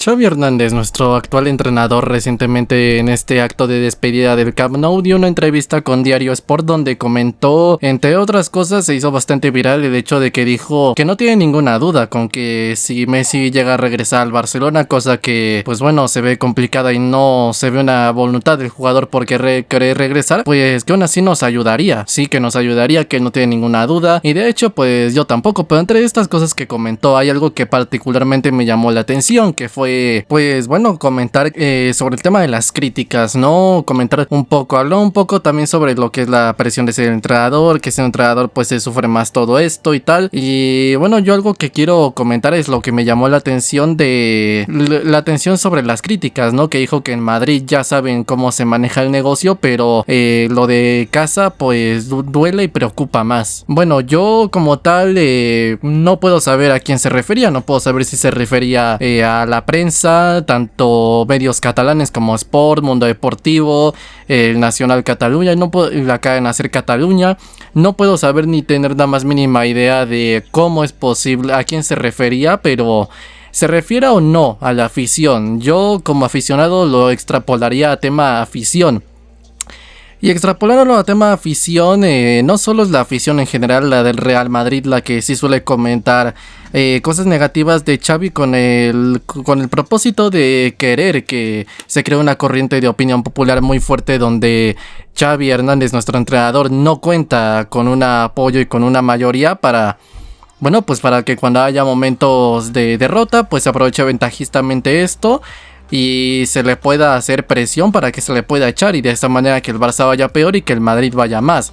Xavi Hernández, nuestro actual entrenador, recientemente en este acto de despedida del Camp Nou dio una entrevista con Diario Sport donde comentó, entre otras cosas, se hizo bastante viral el hecho de que dijo que no tiene ninguna duda con que si Messi llega a regresar al Barcelona, cosa que pues bueno se ve complicada y no se ve una voluntad del jugador por querer regresar, pues que aún así nos ayudaría, sí que nos ayudaría, que no tiene ninguna duda, y de hecho pues yo tampoco, pero entre estas cosas que comentó hay algo que particularmente me llamó la atención, que fue pues bueno, comentar sobre el tema de las críticas, ¿no? Comentar un poco, habló un poco también sobre lo que es la presión de ser entrenador, que ser entrenador pues se sufre más todo esto y tal. Y bueno, yo algo que quiero comentar es lo que me llamó la atención sobre las críticas, ¿no? Que dijo que en Madrid ya saben cómo se maneja el negocio, pero lo de casa pues duele y preocupa más. Bueno, yo como tal no puedo saber a quién se refería, no puedo saber si se refería a la prensa, tanto medios catalanes como Sport, Mundo Deportivo, el Nacional Cataluña, la cadena Ser Cataluña. No puedo saber ni tener la más mínima idea de cómo es posible, a quién se refería, pero ¿se refiere o no a la afición? Yo como aficionado lo extrapolaría a tema afición. Y extrapolándolo a tema afición, no solo es la afición en general, la del Real Madrid, la que sí suele comentar cosas negativas de Xavi con el propósito de querer que se cree una corriente de opinión popular muy fuerte donde Xavi Hernández, nuestro entrenador, no cuenta con un apoyo y con una mayoría para que cuando haya momentos de derrota, pues se aproveche ventajistamente esto y se le pueda hacer presión para que se le pueda echar y de esta manera que el Barça vaya peor y que el Madrid vaya más.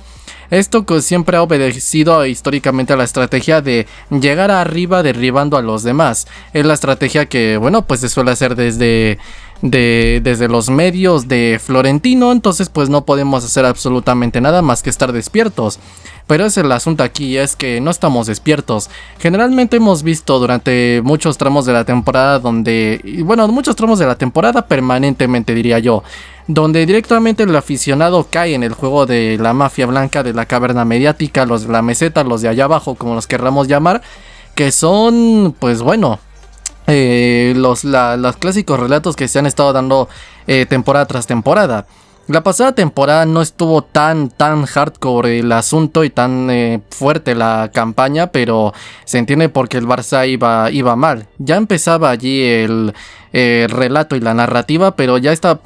Esto que siempre ha obedecido históricamente a la estrategia de llegar arriba derribando a los demás. Es la estrategia que, pues se suele hacer desde los medios de Florentino, entonces pues no podemos hacer absolutamente nada más que estar despiertos. Pero es el asunto aquí, es que no estamos despiertos. Generalmente hemos visto durante muchos tramos de la temporada muchos tramos de la temporada permanentemente diría yo, donde directamente el aficionado cae en el juego de la mafia blanca, de la caverna mediática, los de la meseta, los de allá abajo, como los querramos llamar, que son, los clásicos relatos que se han estado dando temporada tras temporada. La pasada temporada no estuvo tan hardcore el asunto y tan fuerte la campaña, pero se entiende porque el Barça iba mal. Ya empezaba allí el relato y la narrativa, pero ya esta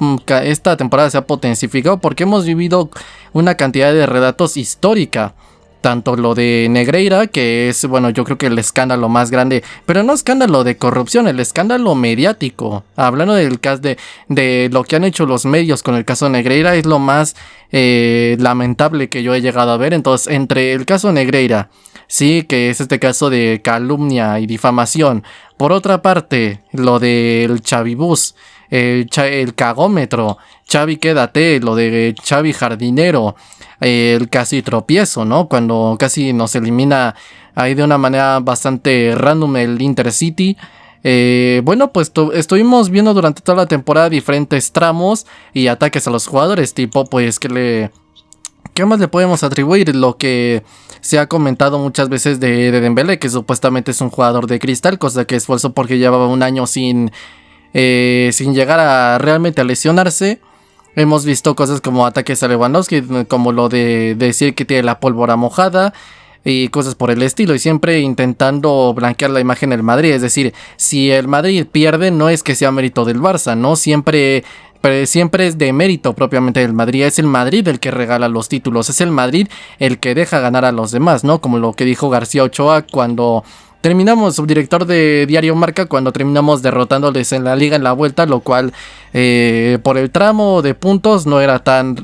temporada se ha potencificado porque hemos vivido una cantidad de relatos histórica. Tanto lo de Negreira, que es, yo creo que el escándalo más grande, pero no escándalo de corrupción, el escándalo mediático. Hablando del caso de lo que han hecho los medios con el caso Negreira, es lo más lamentable que yo he llegado a ver. Entonces, entre el caso Negreira, sí, que es este caso de calumnia y difamación. Por otra parte, lo del Xavibus, el cagómetro, Xavi quédate, lo de Xavi jardinero, el casi tropiezo, ¿no? Cuando casi nos elimina ahí de una manera bastante random el Intercity. Estuvimos viendo durante toda la temporada diferentes tramos y ataques a los jugadores, tipo, ¿qué más le podemos atribuir? Lo que se ha comentado muchas veces de Dembélé, que supuestamente es un jugador de cristal, cosa que es falso porque llevaba un año sin llegar a realmente a lesionarse. Hemos visto cosas como ataques a Lewandowski, como lo de decir que tiene la pólvora mojada y cosas por el estilo, y siempre intentando blanquear la imagen del Madrid. Es decir, si el Madrid pierde no es que sea mérito del Barça, ¿no? Siempre es de mérito propiamente del Madrid. Es el Madrid el que regala los títulos, es el Madrid el que deja ganar a los demás, ¿no? Como lo que dijo García Ochoa cuando subdirector de Diario Marca, cuando terminamos derrotándoles en la liga en la vuelta, lo cual por el tramo de puntos no era tan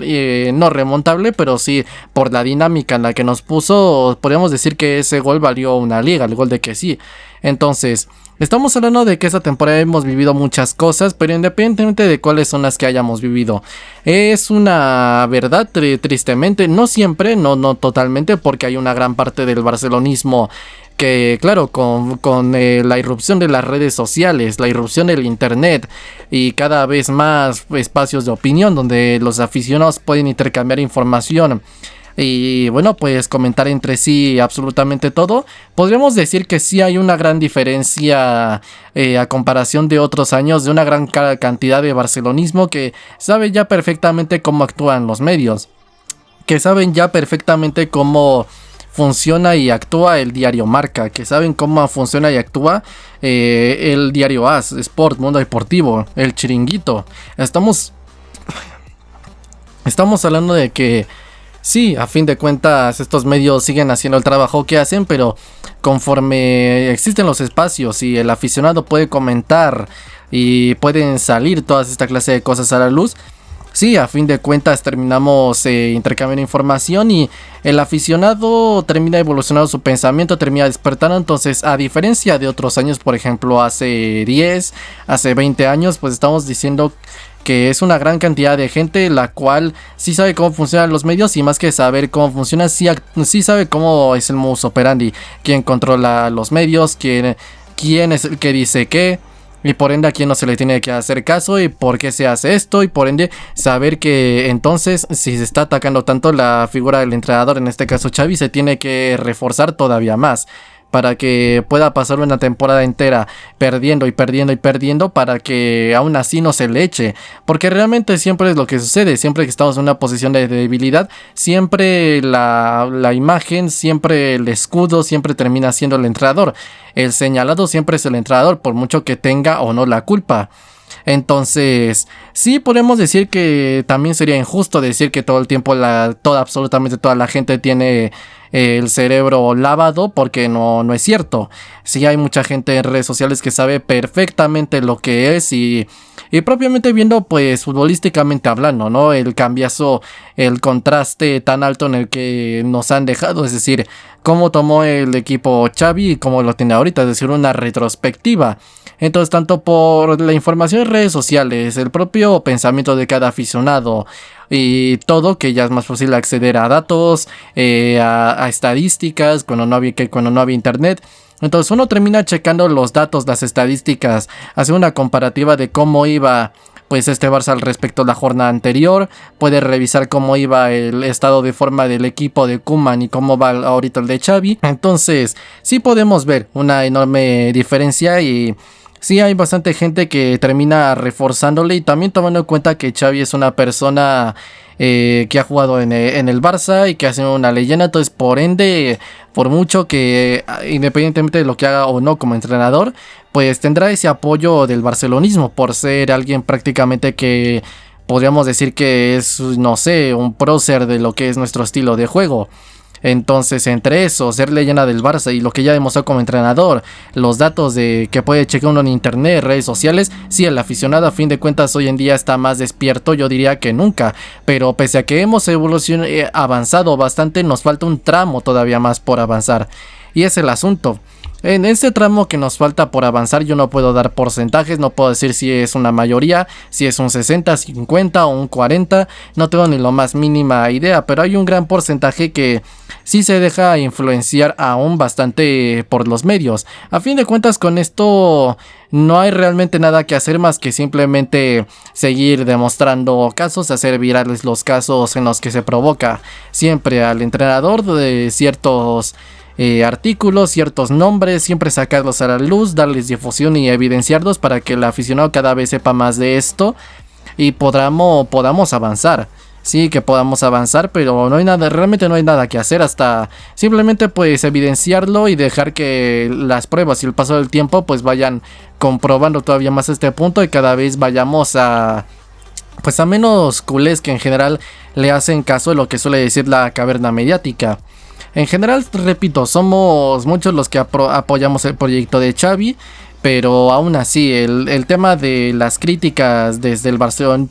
no remontable, pero sí por la dinámica en la que nos puso, podríamos decir que ese gol valió una liga, el gol de que sí. Entonces, estamos hablando de que esta temporada hemos vivido muchas cosas, pero independientemente de cuáles son las que hayamos vivido, es una verdad, tristemente, no siempre, no totalmente, porque hay una gran parte del barcelonismo que, claro, con la irrupción de las redes sociales, la irrupción del internet y cada vez más espacios de opinión donde los aficionados pueden intercambiar información y bueno, pues comentar entre sí absolutamente todo. Podríamos decir que sí hay una gran diferencia a comparación de otros años, de una gran cantidad de barcelonismo que sabe ya perfectamente cómo actúan los medios, que saben ya perfectamente cómo funciona y actúa el diario Marca, que saben cómo funciona y actúa el diario AS, Sport, Mundo Deportivo, el Chiringuito. Estamos hablando de que sí, a fin de cuentas estos medios siguen haciendo el trabajo que hacen, pero conforme existen los espacios y el aficionado puede comentar y pueden salir todas esta clase de cosas a la luz, sí, a fin de cuentas terminamos intercambiando información y el aficionado termina evolucionando su pensamiento, termina despertando. Entonces, a diferencia de otros años, por ejemplo, hace 10, hace 20 años, pues estamos diciendo que es una gran cantidad de gente la cual sí sabe cómo funcionan los medios, y más que saber cómo funciona, sí sabe cómo es el modus operandi, quién controla los medios, quién es el que dice qué, y por ende a quién no se le tiene que hacer caso y por qué se hace esto, y por ende saber que entonces si se está atacando tanto la figura del entrenador, en este caso Xavi, se tiene que reforzar todavía más para que pueda pasar una temporada entera perdiendo y perdiendo y perdiendo, para que aún así no se le eche, porque realmente siempre es lo que sucede. Siempre que estamos en una posición de debilidad, siempre la imagen, siempre el escudo, siempre termina siendo el entrenador. El señalado siempre es el entrenador, por mucho que tenga o no la culpa. Entonces, sí podemos decir que también sería injusto decir que todo el tiempo absolutamente toda la gente tiene el cerebro lavado, porque no es cierto. Sí hay mucha gente en redes sociales que sabe perfectamente lo que es, y propiamente viendo, pues futbolísticamente hablando, ¿no? El cambiazo, el contraste tan alto en el que nos han dejado, es decir, cómo tomó el equipo Xavi y cómo lo tiene ahorita, es decir, una retrospectiva. Entonces, tanto por la información en redes sociales, el propio pensamiento de cada aficionado y todo, que ya es más fácil acceder a datos, a estadísticas, cuando no había internet. Entonces uno termina checando los datos, las estadísticas, hace una comparativa de cómo iba pues este Barça al respecto a la jornada anterior, puede revisar cómo iba el estado de forma del equipo de Koeman y cómo va ahorita el de Xavi. Entonces sí podemos ver una enorme diferencia, y sí hay bastante gente que termina reforzándole, y también tomando en cuenta que Xavi es una persona que ha jugado en el Barça y que ha sido una leyenda. Entonces, por ende, por mucho que independientemente de lo que haga o no como entrenador, pues tendrá ese apoyo del barcelonismo, por ser alguien prácticamente que podríamos decir que es, no sé, un prócer de lo que es nuestro estilo de juego. Entonces, entre eso, ser leyenda del Barça y lo que ya demostró como entrenador, los datos de que puede checar uno en internet, redes sociales, sí, el aficionado a fin de cuentas hoy en día está más despierto, yo diría que nunca. Pero pese a que hemos avanzado bastante, nos falta un tramo todavía más por avanzar. Y es el asunto. En ese tramo que nos falta por avanzar, yo no puedo dar porcentajes, no puedo decir si es una mayoría, si es un 60, 50 o un 40, no tengo ni lo más mínima idea, pero hay un gran porcentaje que sí se deja influenciar aún bastante por los medios. A fin de cuentas, con esto no hay realmente nada que hacer más que simplemente seguir demostrando casos, hacer virales los casos en los que se provoca siempre al entrenador de ciertos artículos, ciertos nombres, siempre sacarlos a la luz, darles difusión y evidenciarlos para que el aficionado cada vez sepa más de esto y podamos avanzar. Sí, que podamos avanzar, pero no hay nada, realmente no hay nada que hacer, hasta simplemente pues evidenciarlo y dejar que las pruebas y el paso del tiempo pues vayan comprobando todavía más este punto, y cada vez vayamos a menos culés que en general le hacen caso de lo que suele decir la caverna mediática. En general, repito, somos muchos los que apoyamos el proyecto de Xavi, pero aún así el tema de las críticas desde el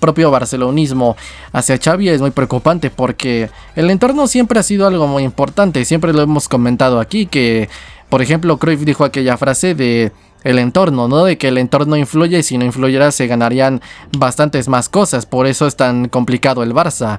propio barcelonismo hacia Xavi es muy preocupante, porque el entorno siempre ha sido algo muy importante. Siempre lo hemos comentado aquí, que por ejemplo Cruyff dijo aquella frase de el entorno, ¿no? De que el entorno influye, y si no influyera se ganarían bastantes más cosas. Por eso es tan complicado el Barça.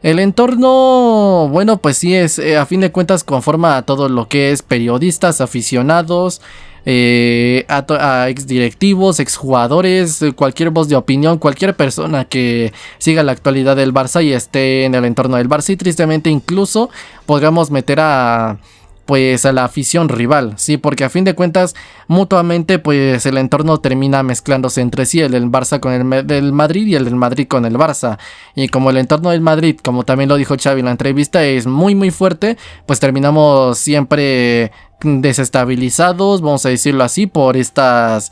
El entorno, bueno, pues sí es, a fin de cuentas conforma a todo lo que es periodistas, aficionados, a ex directivos, ex jugadores, cualquier voz de opinión, cualquier persona que siga la actualidad del Barça y esté en el entorno del Barça, y tristemente incluso podríamos meter a la afición rival, sí, porque a fin de cuentas mutuamente pues el entorno termina mezclándose entre sí, el del Barça con el del Madrid y el del Madrid con el Barça, y como el entorno del Madrid, como también lo dijo Xavi en la entrevista, es muy muy fuerte, pues terminamos siempre desestabilizados, vamos a decirlo así, por estos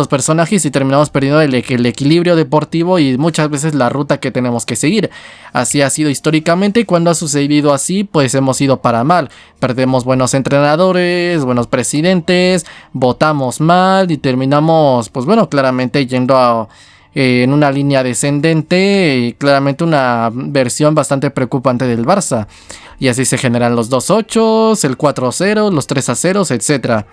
personajes, y terminamos perdiendo el equilibrio deportivo y muchas veces la ruta que tenemos que seguir. Así ha sido históricamente, y cuando ha sucedido así, pues hemos ido para mal. Perdemos buenos entrenadores, buenos presidentes, votamos mal y terminamos, pues bueno, claramente yendo en una línea descendente, y claramente una versión bastante preocupante del Barça. Y así se generan los 2-8, el 4-0, los 3-0, etc.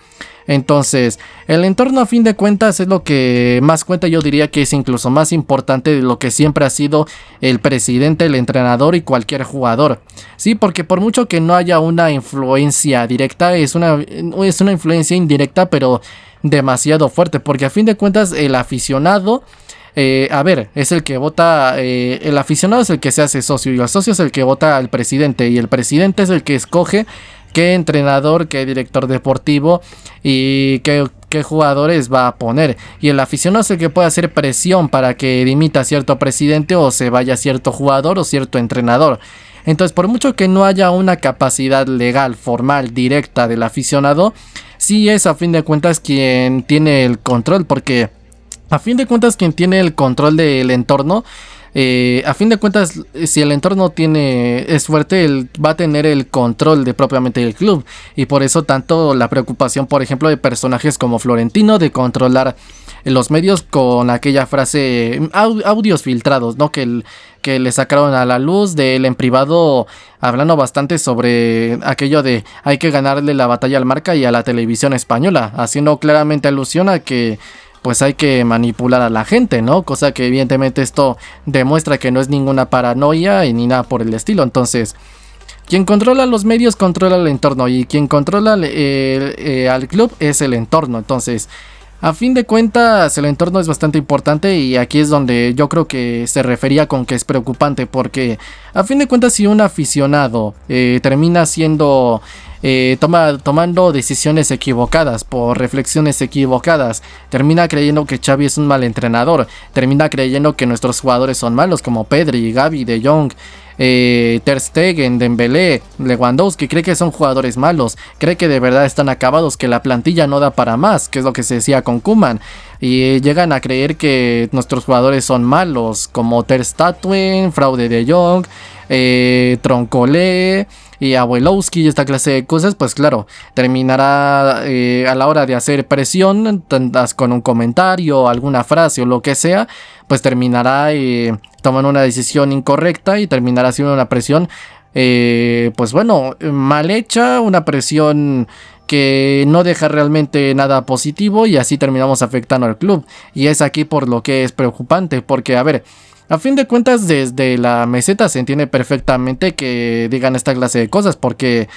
Entonces, el entorno a fin de cuentas es lo que más cuenta. Yo diría que es incluso más importante de lo que siempre ha sido el presidente, el entrenador y cualquier jugador. Sí, porque por mucho que no haya una influencia directa, es una influencia indirecta, pero demasiado fuerte. Porque a fin de cuentas el aficionado... es el que vota, el aficionado es el que se hace socio, y el socio es el que vota al presidente, y el presidente es el que escoge qué entrenador, qué director deportivo y qué jugadores va a poner, y el aficionado es el que puede hacer presión para que dimita a cierto presidente o se vaya cierto jugador o cierto entrenador. Entonces, por mucho que no haya una capacidad legal, formal, directa del aficionado, sí es a fin de cuentas quien tiene el control, porque a fin de cuentas quien tiene el control del entorno, a fin de cuentas si el entorno es fuerte, él va a tener el control de propiamente el club, y por eso tanto la preocupación, por ejemplo, de personajes como Florentino de controlar los medios con aquella frase, audios filtrados, ¿no? Que le sacaron a la luz de él en privado, hablando bastante sobre aquello de hay que ganarle la batalla al Marca y a la televisión española, haciendo claramente alusión a que pues hay que manipular a la gente, ¿no? Cosa que evidentemente esto demuestra que no es ninguna paranoia y ni nada por el estilo. Entonces, quien controla los medios controla el entorno, y quien controla al club es el entorno. Entonces, a fin de cuentas, el entorno es bastante importante, y aquí es donde yo creo que se refería con que es preocupante, porque a fin de cuentas si un aficionado termina siendo... tomando decisiones equivocadas por reflexiones equivocadas, termina creyendo que Xavi es un mal entrenador, termina creyendo que nuestros jugadores son malos como Pedri, Gavi, De Jong, Ter Stegen, Dembélé, Lewandowski, cree que son jugadores malos, cree que de verdad están acabados, que la plantilla no da para más, que es lo que se decía con Koeman, y llegan a creer que nuestros jugadores son malos como Ter Stegen, Fraude De Jong, Troncolé y Abuelowski y esta clase de cosas. Pues claro, terminará a la hora de hacer presión con un comentario, alguna frase o lo que sea, pues terminará tomando una decisión incorrecta y terminará haciendo una presión pues bueno, mal hecha, una presión que no deja realmente nada positivo, y así terminamos afectando al club. Y es aquí por lo que es preocupante, porque a ver, a fin de cuentas desde la meseta se entiende perfectamente que digan esta clase de cosas, porque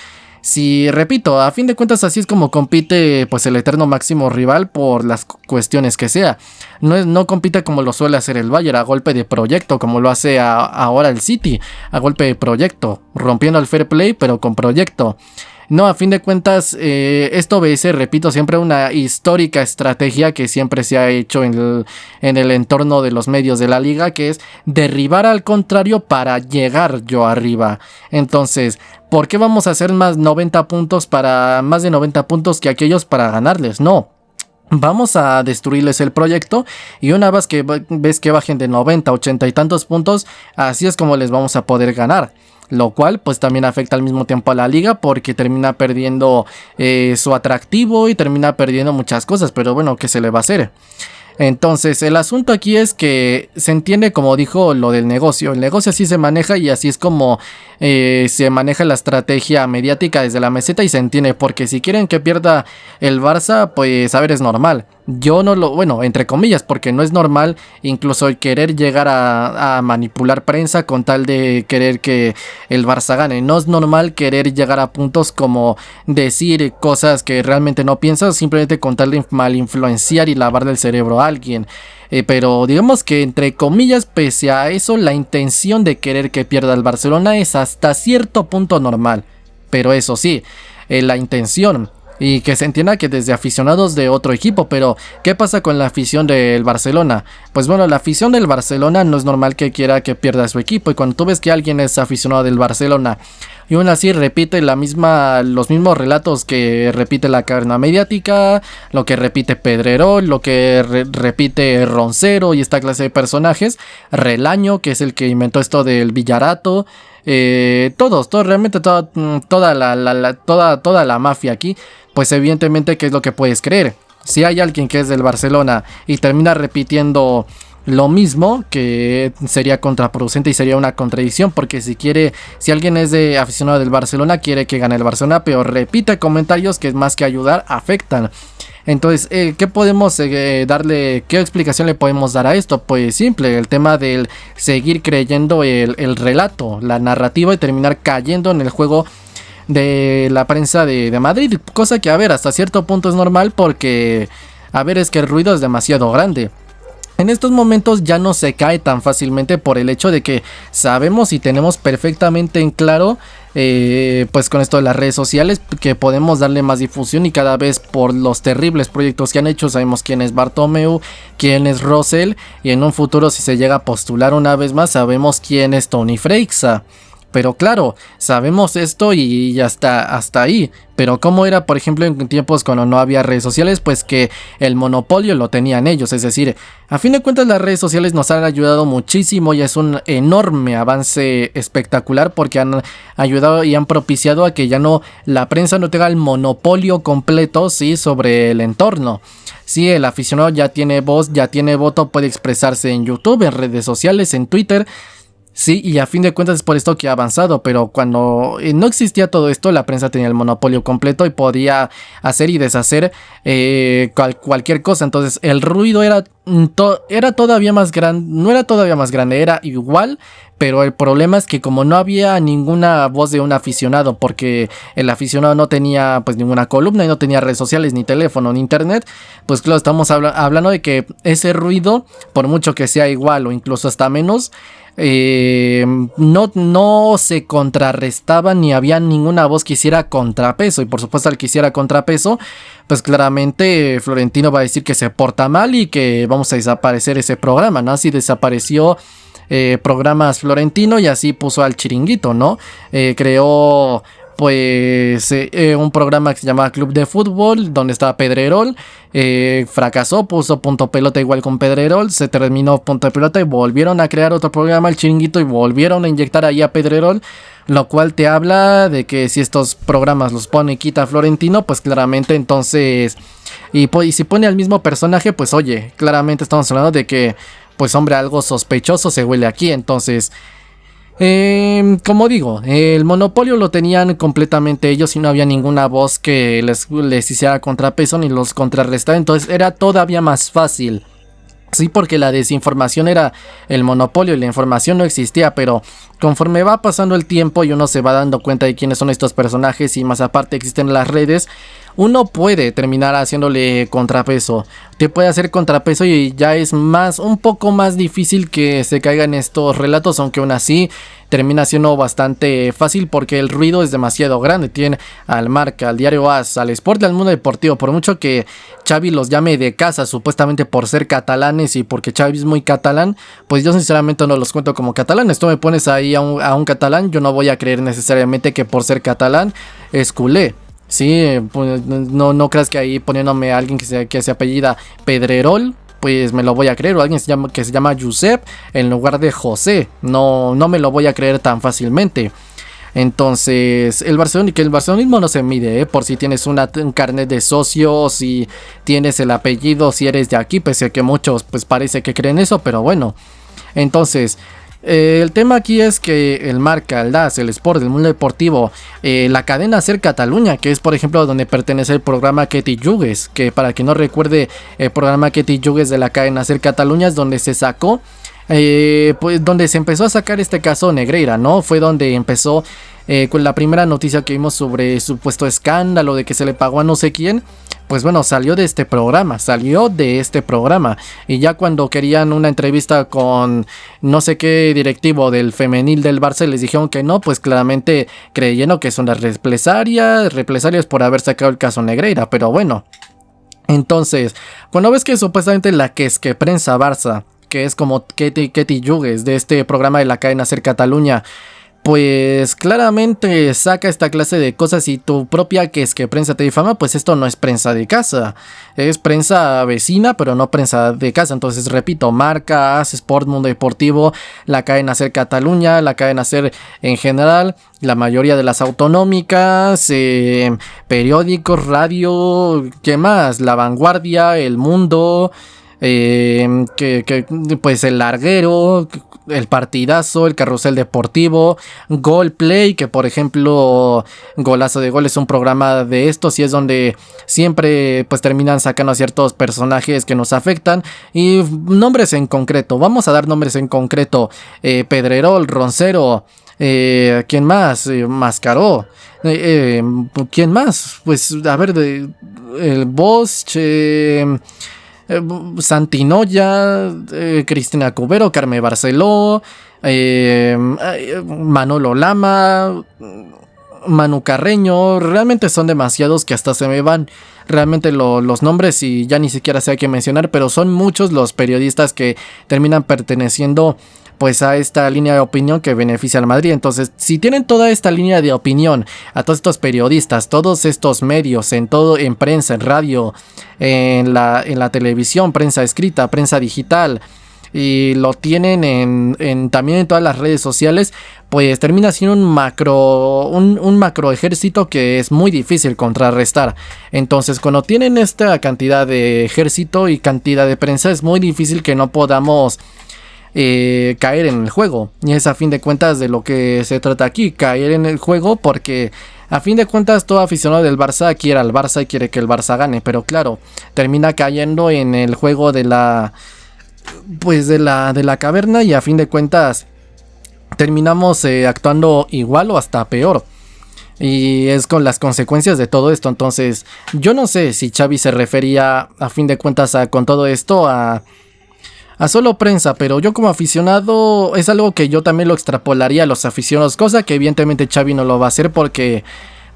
si, repito, a fin de cuentas así es como compite pues el eterno máximo rival por las cuestiones que sea. No compite como lo suele hacer el Bayern, a golpe de proyecto, como lo hace ahora el City, a golpe de proyecto, rompiendo el fair play pero con proyecto. No, a fin de cuentas, esto obedece, repito, siempre una histórica estrategia que siempre se ha hecho en el entorno de los medios de la liga, que es derribar al contrario para llegar yo arriba. Entonces, ¿por qué vamos a hacer más de 90 puntos que aquellos para ganarles? No. Vamos a destruirles el proyecto, y una vez que ves que bajen de 90, 80 y tantos puntos, así es como les vamos a poder ganar. Lo cual pues también afecta al mismo tiempo a la liga, porque termina perdiendo su atractivo y termina perdiendo muchas cosas, pero bueno, ¿qué se le va a hacer? Entonces el asunto aquí es que se entiende, como dijo, lo del negocio. El negocio así se maneja, y así es como se maneja la estrategia mediática desde la meseta, y se entiende, porque si quieren que pierda el Barça, pues a ver, es normal. yo no lo, bueno, entre comillas, porque no es normal incluso el querer llegar a manipular prensa con tal de querer que el Barça gane. No es normal querer llegar a puntos como decir cosas que realmente no piensas, simplemente con tal de mal influenciar y lavarle el cerebro a alguien. Pero digamos que entre comillas, pese a eso, la intención de querer que pierda el Barcelona es hasta cierto punto normal. Pero eso sí, la intención, y que se entienda que desde aficionados de otro equipo. Pero ¿qué pasa con la afición del Barcelona? Pues bueno, la afición del Barcelona no es normal que quiera que pierda su equipo, y cuando tú ves que alguien es aficionado del Barcelona y aún así repite los mismos relatos que repite la cadena mediática, lo que repite Pedrerol, lo que repite Roncero y esta clase de personajes, Relaño, que es el que inventó esto del Villarato, realmente toda la mafia aquí, pues evidentemente, ¿qué es lo que puedes creer? Si hay alguien que es del Barcelona y termina repitiendo lo mismo, que sería contraproducente y sería una contradicción, porque si alguien es de aficionado del Barcelona, quiere que gane el Barcelona, pero repite comentarios que más que ayudar afectan. Entonces, ¿qué podemos qué explicación le podemos dar a esto? Pues simple, el tema del seguir creyendo el relato, la narrativa, y terminar cayendo en el juego de la prensa de Madrid, cosa que, a ver, hasta cierto punto es normal, porque, a ver, es que el ruido es demasiado grande. En estos momentos ya no se cae tan fácilmente por el hecho de que sabemos y tenemos perfectamente en claro, pues con esto de las redes sociales, que podemos darle más difusión, y cada vez por los terribles proyectos que han hecho sabemos quién es Bartomeu, quién es Rosell, y en un futuro, si se llega a postular una vez más, sabemos quién es Toni Freixa. Pero claro, sabemos esto y ya hasta ahí. Pero ¿cómo era, por ejemplo, en tiempos cuando no había redes sociales? Pues que el monopolio lo tenían ellos. Es decir, a fin de cuentas, las redes sociales nos han ayudado muchísimo y es un enorme avance espectacular, porque han ayudado y han propiciado a que ya no, la prensa no tenga el monopolio completo, sí, sobre el entorno. Sí, el aficionado ya tiene voz, ya tiene voto, puede expresarse en YouTube, en redes sociales, en Twitter. Sí, y a fin de cuentas es por esto que ha avanzado, pero cuando no existía todo esto, la prensa tenía el monopolio completo y podía hacer y deshacer cualquier cosa. Entonces el ruido era todavía más grande, no era todavía más grande, era igual, pero el problema es que como no había ninguna voz de un aficionado, porque el aficionado no tenía pues ninguna columna y no tenía redes sociales, ni teléfono, ni internet, pues claro, estamos hablando de que ese ruido, por mucho que sea igual o incluso hasta menos, no se contrarrestaba, ni había ninguna voz que hiciera contrapeso. Y por supuesto, al que hiciera contrapeso, pues claramente Florentino va a decir que se porta mal y que vamos a desaparecer ese programa, ¿no? Así desapareció programas Florentino y así puso al Chiringuito, ¿no? Creó pues un programa que se llamaba Club de Fútbol, donde estaba Pedrerol, fracasó, puso Punto Pelota igual con Pedrerol, se terminó Punto Pelota y volvieron a crear otro programa, el Chiringuito, y volvieron a inyectar ahí a Pedrerol, lo cual te habla de que si estos programas los pone y quita Florentino, pues claramente entonces, y si pone al mismo personaje, pues oye, claramente estamos hablando de que, pues hombre, algo sospechoso se huele aquí. Entonces, como digo, el monopolio lo tenían completamente ellos y no había ninguna voz que les hiciera contrapeso ni los contrarrestara. Entonces era todavía más fácil. Sí, porque la desinformación era el monopolio y la información no existía, pero conforme va pasando el tiempo y uno se va dando cuenta de quiénes son estos personajes, y más aparte existen las redes, uno puede terminar haciéndole contrapeso. Te puede hacer contrapeso y ya es un poco más difícil que se caigan estos relatos, aunque aún así termina siendo bastante fácil porque el ruido es demasiado grande. Tiene al Marca, al Diario AS, al Sport, al Mundo Deportivo. Por mucho que Xavi los llame de casa, supuestamente por ser catalanes y porque Xavi es muy catalán, pues yo sinceramente no los cuento como catalanes. Tú me pones ahí a un catalán, yo no voy a creer necesariamente que por ser catalán es culé. Sí, pues no creas que ahí poniéndome a alguien que se apellida Pedrerol, pues me lo voy a creer, o alguien que se llama Josep en lugar de José. No me lo voy a creer tan fácilmente. Entonces, el barcelonismo no se mide por si tienes un carnet de socio, si tienes el apellido, si eres de aquí, pese a que muchos pues parece que creen eso, pero bueno. Entonces, El tema aquí es que el Marca, el DAS, el Sport, el Mundo Deportivo, la cadena Ser Cataluña, que es por ejemplo donde pertenece el programa Ketty Yugues, que para quien no recuerde, el programa Ketty Yugues de la cadena Ser Cataluña es donde se sacó, pues donde se empezó a sacar este caso Negreira, ¿no? Fue donde empezó con la primera noticia que vimos sobre supuesto escándalo de que se le pagó a no sé quién. Pues bueno, salió de este programa, y ya cuando querían una entrevista con no sé qué directivo del femenil del Barça les dijeron que no, pues claramente creyendo que son las represalias por haber sacado el caso Negreira, pero bueno. Entonces, cuando ves que supuestamente la que es que prensa Barça, que es como Ketty Yugues de este programa de la cadena Ser Cataluña, pues claramente saca esta clase de cosas y tu propia que es que prensa te difama, pues esto no es prensa de casa, es prensa vecina pero no prensa de casa. Entonces repito, Marca, AS, Sport, Mundo Deportivo, la cadena Ser Cataluña, la cadena Ser en general, la mayoría de las autonómicas, periódicos, radio, ¿qué más? La Vanguardia, El Mundo, pues El Larguero, El Partidazo, El Carrusel Deportivo, Gol Play, que por ejemplo Golazo de Gol es un programa de estos y es donde siempre pues terminan sacando a ciertos personajes que nos afectan, y nombres en concreto, vamos a dar nombres en concreto, Pedrerol, Roncero, ¿quién más? Mascaró, ¿quién más? Pues a ver, el Bosch, Santinoya, Cristina Cubero, Carmen Barceló, Manolo Lama, Manu Carreño. Realmente son demasiados que hasta se me van realmente los nombres y ya ni siquiera sé a qué mencionar, pero son muchos los periodistas que terminan perteneciendo pues a esta línea de opinión que beneficia al Madrid. Entonces, si tienen toda esta línea de opinión, a todos estos periodistas, todos estos medios, en todo, en prensa, en radio, en la televisión, prensa escrita, prensa digital, y lo tienen también en todas las redes sociales, pues termina siendo un macro ejército que es muy difícil contrarrestar. Entonces, cuando tienen esta cantidad de ejército y cantidad de prensa, es muy difícil que no podamos caer en el juego, y es a fin de cuentas de lo que se trata aquí, caer en el juego, porque a fin de cuentas todo aficionado del Barça quiere al Barça y quiere que el Barça gane, pero claro, termina cayendo en el juego de la caverna, y a fin de cuentas terminamos actuando igual o hasta peor, y es con las consecuencias de todo esto. Entonces yo no sé si Xavi se refería a fin de cuentas con todo esto a solo prensa, pero yo como aficionado es algo que yo también lo extrapolaría a los aficionados, cosa que evidentemente Xavi no lo va a hacer, porque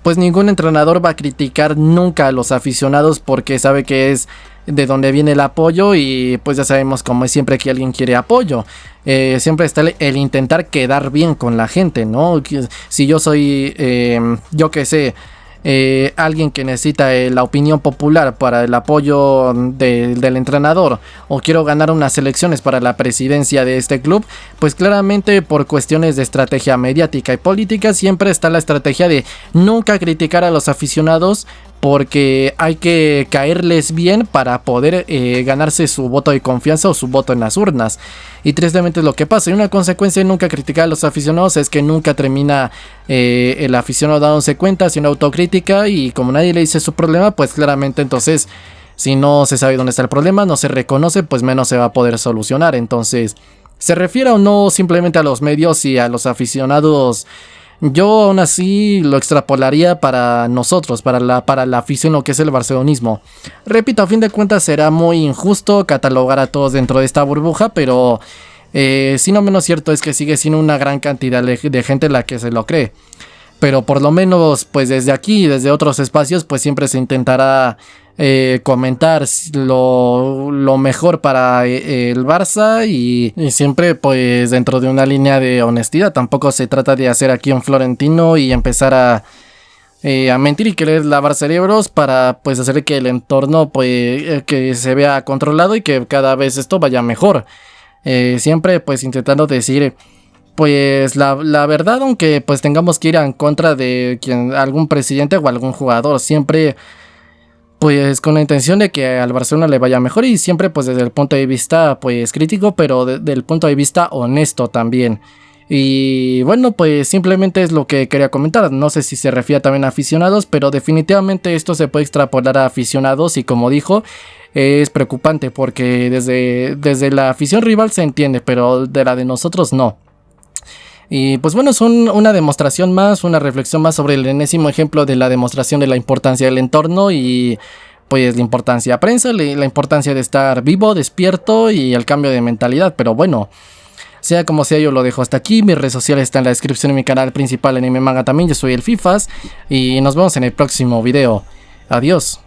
pues ningún entrenador va a criticar nunca a los aficionados, porque sabe que es de donde viene el apoyo, y pues ya sabemos como es siempre que alguien quiere apoyo, siempre está el intentar quedar bien con la gente, ¿no? Si yo soy, yo que sé, alguien que necesita la opinión popular para el apoyo del entrenador, o quiero ganar unas elecciones para la presidencia de este club, pues claramente por cuestiones de estrategia mediática y política siempre está la estrategia de nunca criticar a los aficionados, porque hay que caerles bien para poder ganarse su voto de confianza o su voto en las urnas. Y tristemente es lo que pasa. Y una consecuencia de nunca criticar a los aficionados es que nunca termina el aficionado dándose cuenta, haciendo autocrítica, y como nadie le dice su problema, pues claramente entonces si no se sabe dónde está el problema, no se reconoce, pues menos se va a poder solucionar. Entonces, se refiere o no simplemente a los medios y a los aficionados, yo aún así lo extrapolaría para nosotros, para la afición, lo que es el barcelonismo. Repito, a fin de cuentas será muy injusto catalogar a todos dentro de esta burbuja, pero si no menos cierto es que sigue siendo una gran cantidad de gente la que se lo cree. Pero por lo menos pues desde aquí y desde otros espacios pues siempre se intentará comentar lo mejor para el Barça, y siempre pues dentro de una línea de honestidad. Tampoco se trata de hacer aquí un Florentino y empezar a mentir y querer lavar cerebros para pues hacer que el entorno pues que se vea controlado y que cada vez esto vaya mejor. Siempre pues intentando decir pues la verdad, aunque pues tengamos que ir en contra de algún presidente o algún jugador, siempre pues con la intención de que al Barcelona le vaya mejor y siempre pues desde el punto de vista pues crítico, pero desde el punto de vista honesto también. Y bueno, pues simplemente es lo que quería comentar. No sé si se refiere también a aficionados, pero definitivamente esto se puede extrapolar a aficionados y como dijo, es preocupante porque desde la afición rival se entiende, pero de la de nosotros no. Y pues bueno, es una demostración más, una reflexión más sobre el enésimo ejemplo de la demostración de la importancia del entorno y pues la importancia prensa, la importancia de estar vivo, despierto y el cambio de mentalidad. Pero bueno, sea como sea, yo lo dejo hasta aquí. Mis redes sociales están en la descripción de mi canal principal Anime Manga también. Yo soy el Fifas y nos vemos en el próximo video. Adiós.